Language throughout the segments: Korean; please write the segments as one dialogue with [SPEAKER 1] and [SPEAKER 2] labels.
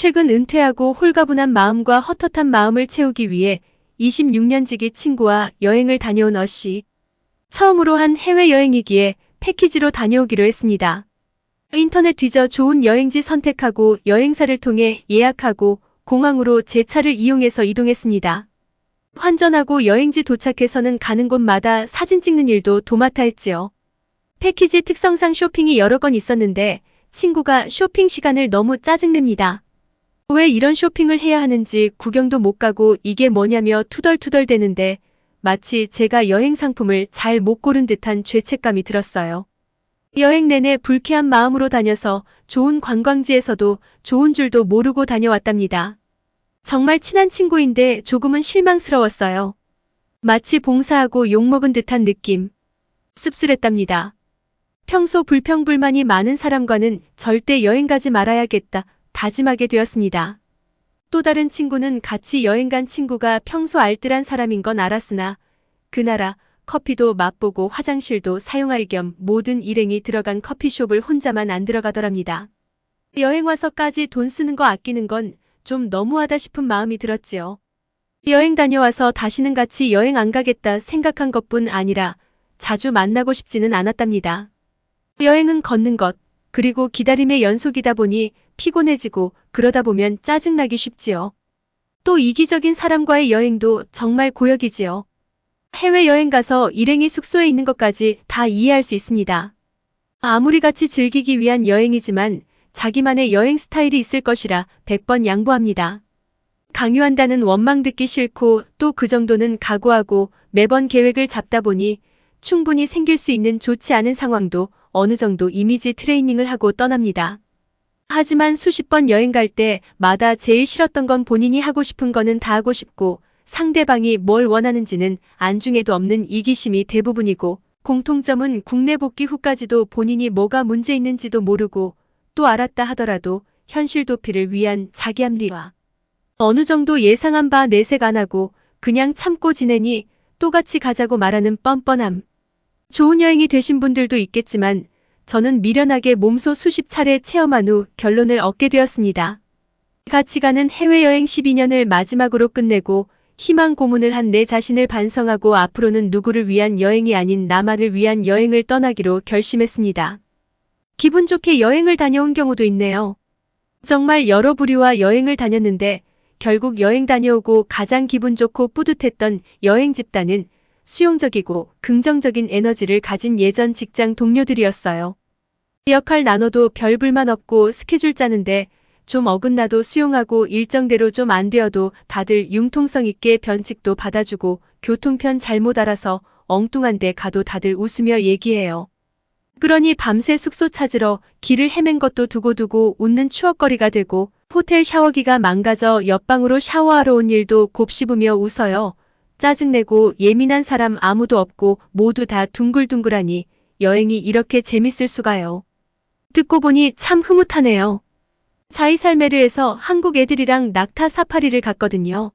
[SPEAKER 1] 최근 은퇴하고 홀가분한 마음과 헛헛한 마음을 채우기 위해 26년지기 친구와 여행을 다녀온 어씨. 처음으로 한 해외여행이기에 패키지로 다녀오기로 했습니다. 인터넷 뒤져 좋은 여행지 선택하고 여행사를 통해 예약하고 공항으로 제 차를 이용해서 이동했습니다. 환전하고 여행지 도착해서는 가는 곳마다 사진 찍는 일도 도맡아 했지요. 패키지 특성상 쇼핑이 여러 건 있었는데 친구가 쇼핑 시간을 너무 짜증냅니다. 왜 이런 쇼핑을 해야 하는지 구경도 못 가고 이게 뭐냐며 투덜투덜대는데 마치 제가 여행 상품을 잘 못 고른 듯한 죄책감이 들었어요. 여행 내내 불쾌한 마음으로 다녀서 좋은 관광지에서도 좋은 줄도 모르고 다녀왔답니다. 정말 친한 친구인데 조금은 실망스러웠어요. 마치 봉사하고 욕먹은 듯한 느낌. 씁쓸했답니다. 평소 불평불만이 많은 사람과는 절대 여행 가지 말아야겠다 다짐하게 되었습니다. 또 다른 친구는 같이 여행 간 친구가 평소 알뜰한 사람인 건 알았으나 그 나라 커피도 맛보고 화장실도 사용할 겸 모든 일행이 들어간 커피숍을 혼자만 안 들어가더랍니다. 여행 와서까지 돈 쓰는 거 아끼는 건 좀 너무하다 싶은 마음이 들었지요. 여행 다녀와서 다시는 같이 여행 안 가겠다 생각한 것뿐 아니라 자주 만나고 싶지는 않았답니다. 여행은 걷는 것, 그리고 기다림의 연속이다 보니 피곤해지고 그러다 보면 짜증나기 쉽지요. 또 이기적인 사람과의 여행도 정말 고역이지요. 해외여행 가서 일행이 숙소에 있는 것까지 다 이해할 수 있습니다. 아무리 같이 즐기기 위한 여행이지만 자기만의 여행 스타일이 있을 것이라 100번 양보합니다. 강요한다는 원망 듣기 싫고 또 그 정도는 각오하고 매번 계획을 잡다 보니 충분히 생길 수 있는 좋지 않은 상황도 어느 정도 이미지 트레이닝을 하고 떠납니다. 하지만 수십 번 여행 갈 때마다 제일 싫었던 건 본인이 하고 싶은 거는 다 하고 싶고 상대방이 뭘 원하는지는 안중에도 없는 이기심이 대부분이고 공통점은 국내 복귀 후까지도 본인이 뭐가 문제 있는지도 모르고 또 알았다 하더라도 현실 도피를 위한 자기 합리화. 어느 정도 예상한 바 내색 안 하고 그냥 참고 지내니 또 같이 가자고 말하는 뻔뻔함. 좋은 여행이 되신 분들도 있겠지만 저는 미련하게 몸소 수십 차례 체험한 후 결론을 얻게 되었습니다. 같이 가는 해외여행 12년을 마지막으로 끝내고 희망 고문을 한 내 자신을 반성하고 앞으로는 누구를 위한 여행이 아닌 나만을 위한 여행을 떠나기로 결심했습니다. 기분 좋게 여행을 다녀온 경우도 있네요. 정말 여러 부류와 여행을 다녔는데 결국 여행 다녀오고 가장 기분 좋고 뿌듯했던 여행 집단은 수용적이고 긍정적인 에너지를 가진 예전 직장 동료들이었어요. 역할 나눠도 별 불만 없고 스케줄 짜는데 좀 어긋나도 수용하고 일정대로 좀 안 되어도 다들 융통성 있게 변칙도 받아주고 교통편 잘못 알아서 엉뚱한 데 가도 다들 웃으며 얘기해요. 그러니 밤새 숙소 찾으러 길을 헤맨 것도 두고두고 웃는 추억거리가 되고 호텔 샤워기가 망가져 옆방으로 샤워하러 온 일도 곱씹으며 웃어요. 짜증내고 예민한 사람 아무도 없고 모두 다 둥글둥글하니 여행이 이렇게 재밌을 수가요. 듣고 보니 참 흐뭇하네요. 자이살메르에서 한국 애들이랑 낙타 사파리를 갔거든요.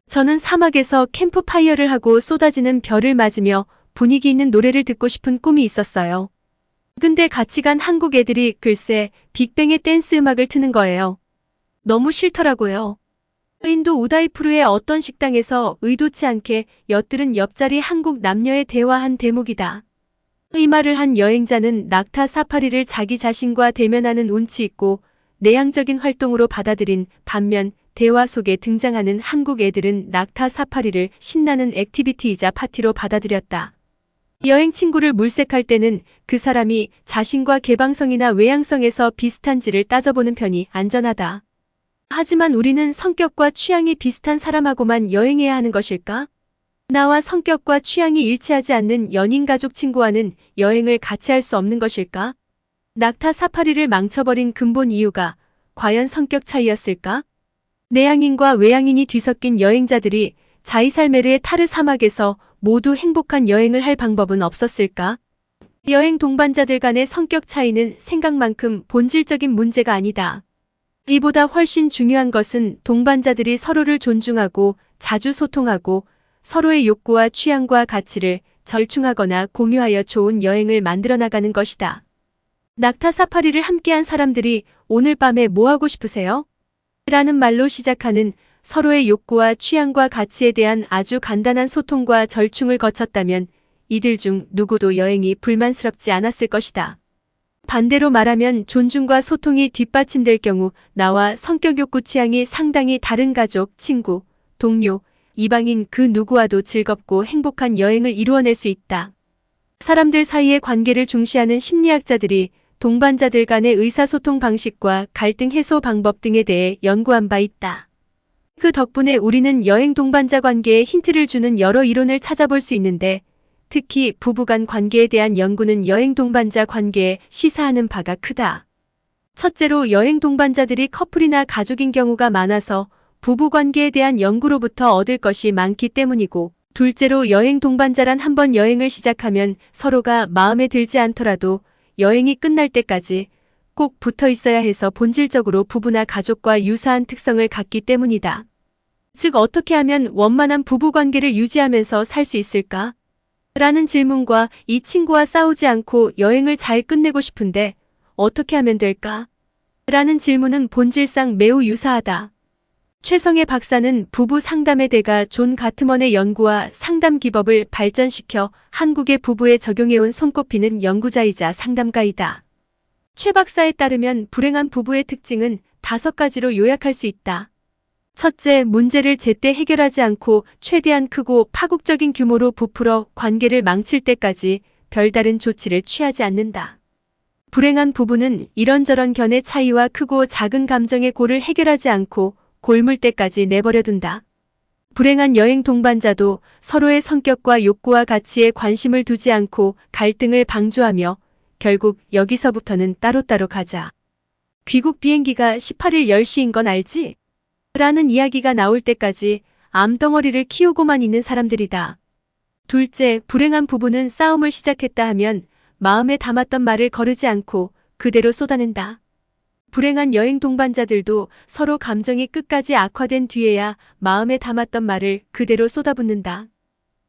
[SPEAKER 1] 저는 사막에서 캠프파이어를 하고 쏟아지는 별을 맞으며 분위기 있는 노래를 듣고 싶은 꿈이 있었어요. 근데 같이 간 한국 애들이 글쎄 빅뱅의 댄스 음악을 트는 거예요. 너무 싫더라고요. 인도 우다이푸르의 어떤 식당에서 의도치 않게 엿들은 옆자리 한국 남녀의 대화한 대목이다. 이 말을 한 여행자는 낙타 사파리를 자기 자신과 대면하는 운치 있고 내향적인 활동으로 받아들인 반면 대화 속에 등장하는 한국 애들은 낙타 사파리를 신나는 액티비티이자 파티로 받아들였다. 여행 친구를 물색할 때는 그 사람이 자신과 개방성이나 외향성에서 비슷한지를 따져보는 편이 안전하다. 하지만 우리는 성격과 취향이 비슷한 사람하고만 여행해야 하는 것일까? 나와 성격과 취향이 일치하지 않는 연인 가족 친구와는 여행을 같이 할 수 없는 것일까? 낙타 사파리를 망쳐버린 근본 이유가 과연 성격 차이였을까? 내향인과 외향인이 뒤섞인 여행자들이 자이살메르의 타르 사막에서 모두 행복한 여행을 할 방법은 없었을까? 여행 동반자들 간의 성격 차이는 생각만큼 본질적인 문제가 아니다. 이보다 훨씬 중요한 것은 동반자들이 서로를 존중하고 자주 소통하고 서로의 욕구와 취향과 가치를 절충하거나 공유하여 좋은 여행을 만들어 나가는 것이다. 낙타 사파리를 함께한 사람들이 오늘 밤에 뭐 하고 싶으세요? 라는 말로 시작하는 서로의 욕구와 취향과 가치에 대한 아주 간단한 소통과 절충을 거쳤다면 이들 중 누구도 여행이 불만스럽지 않았을 것이다. 반대로 말하면 존중과 소통이 뒷받침될 경우 나와 성격 욕구 취향이 상당히 다른 가족, 친구, 동료, 이방인 그 누구와도 즐겁고 행복한 여행을 이루어낼 수 있다. 사람들 사이의 관계를 중시하는 심리학자들이 동반자들 간의 의사소통 방식과 갈등 해소 방법 등에 대해 연구한 바 있다. 그 덕분에 우리는 여행 동반자 관계에 힌트를 주는 여러 이론을 찾아볼 수 있는데 특히 부부간 관계에 대한 연구는 여행 동반자 관계에 시사하는 바가 크다. 첫째로 여행 동반자들이 커플이나 가족인 경우가 많아서 부부 관계에 대한 연구로부터 얻을 것이 많기 때문이고 둘째로 여행 동반자란 한번 여행을 시작하면 서로가 마음에 들지 않더라도 여행이 끝날 때까지 꼭 붙어 있어야 해서 본질적으로 부부나 가족과 유사한 특성을 갖기 때문이다. 즉 어떻게 하면 원만한 부부 관계를 유지하면서 살 수 있을까? 라는 질문과 이 친구와 싸우지 않고 여행을 잘 끝내고 싶은데 어떻게 하면 될까? 라는 질문은 본질상 매우 유사하다. 최성애 박사는 부부 상담의 대가 존 가트먼의 연구와 상담 기법을 발전시켜 한국의 부부에 적용해온 손꼽히는 연구자이자 상담가이다. 최 박사에 따르면 불행한 부부의 특징은 5가지로 요약할 수 있다. 첫째, 문제를 제때 해결하지 않고 최대한 크고 파국적인 규모로 부풀어 관계를 망칠 때까지 별다른 조치를 취하지 않는다. 불행한 부부는 이런저런 견해 차이와 크고 작은 감정의 골을 해결하지 않고 골물 때까지 내버려둔다. 불행한 여행 동반자도 서로의 성격과 욕구와 가치에 관심을 두지 않고 갈등을 방조하며 결국 여기서부터는 따로따로 가자. 귀국 비행기가 18일 10시인 건 알지? 라는 이야기가 나올 때까지 암덩어리를 키우고만 있는 사람들이다. 둘째, 불행한 부부는 싸움을 시작했다 하면 마음에 담았던 말을 거르지 않고 그대로 쏟아낸다. 불행한 여행 동반자들도 서로 감정이 끝까지 악화된 뒤에야 마음에 담았던 말을 그대로 쏟아붓는다.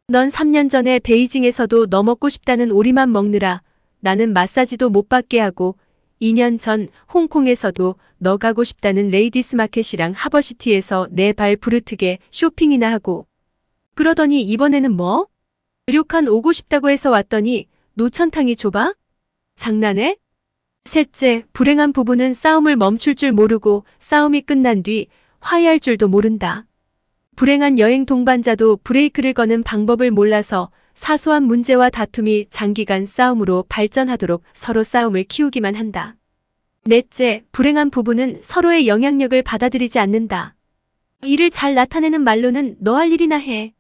[SPEAKER 1] 넌 3년 전에 베이징에서도 너 먹고 싶다는 오리만 먹느라 나는 마사지도 못 받게 하고 2년 전 홍콩에서도 너 가고 싶다는 레이디스 마켓이랑 하버시티에서 내 발 부르트게 쇼핑이나 하고 그러더니 이번에는 뭐? 료칸 오고 싶다고 해서 왔더니 노천탕이 좁아? 장난해? 셋째, 불행한 부부는 싸움을 멈출 줄 모르고 싸움이 끝난 뒤 화해할 줄도 모른다. 불행한 여행 동반자도 브레이크를 거는 방법을 몰라서 사소한 문제와 다툼이 장기간 싸움으로 발전하도록 서로 싸움을 키우기만 한다. 넷째, 불행한 부부는 서로의 영향력을 받아들이지 않는다. 이를 잘 나타내는 말로는 너 할 일이나 해.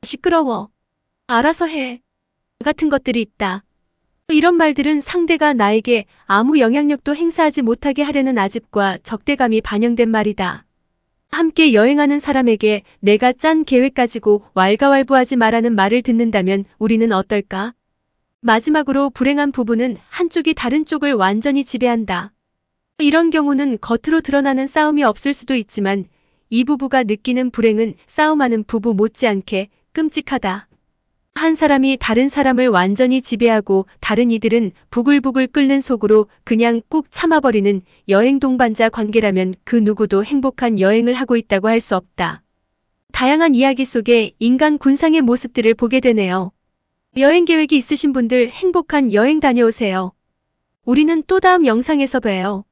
[SPEAKER 1] 시끄러워. 알아서 해. 같은 것들이 있다. 이런 말들은 상대가 나에게 아무 영향력도 행사하지 못하게 하려는 아집과 적대감이 반영된 말이다. 함께 여행하는 사람에게 내가 짠 계획 가지고 왈가왈부하지 말라는 말을 듣는다면 우리는 어떨까? 마지막으로 불행한 부부는 한쪽이 다른 쪽을 완전히 지배한다. 이런 경우는 겉으로 드러나는 싸움이 없을 수도 있지만 이 부부가 느끼는 불행은 싸움하는 부부 못지않게 끔찍하다. 한 사람이 다른 사람을 완전히 지배하고 다른 이들은 부글부글 끓는 속으로 그냥 꾹 참아버리는 여행 동반자 관계라면 그 누구도 행복한 여행을 하고 있다고 할 수 없다. 다양한 이야기 속에 인간 군상의 모습들을 보게 되네요. 여행 계획이 있으신 분들 행복한 여행 다녀오세요. 우리는 또 다음 영상에서 봬요.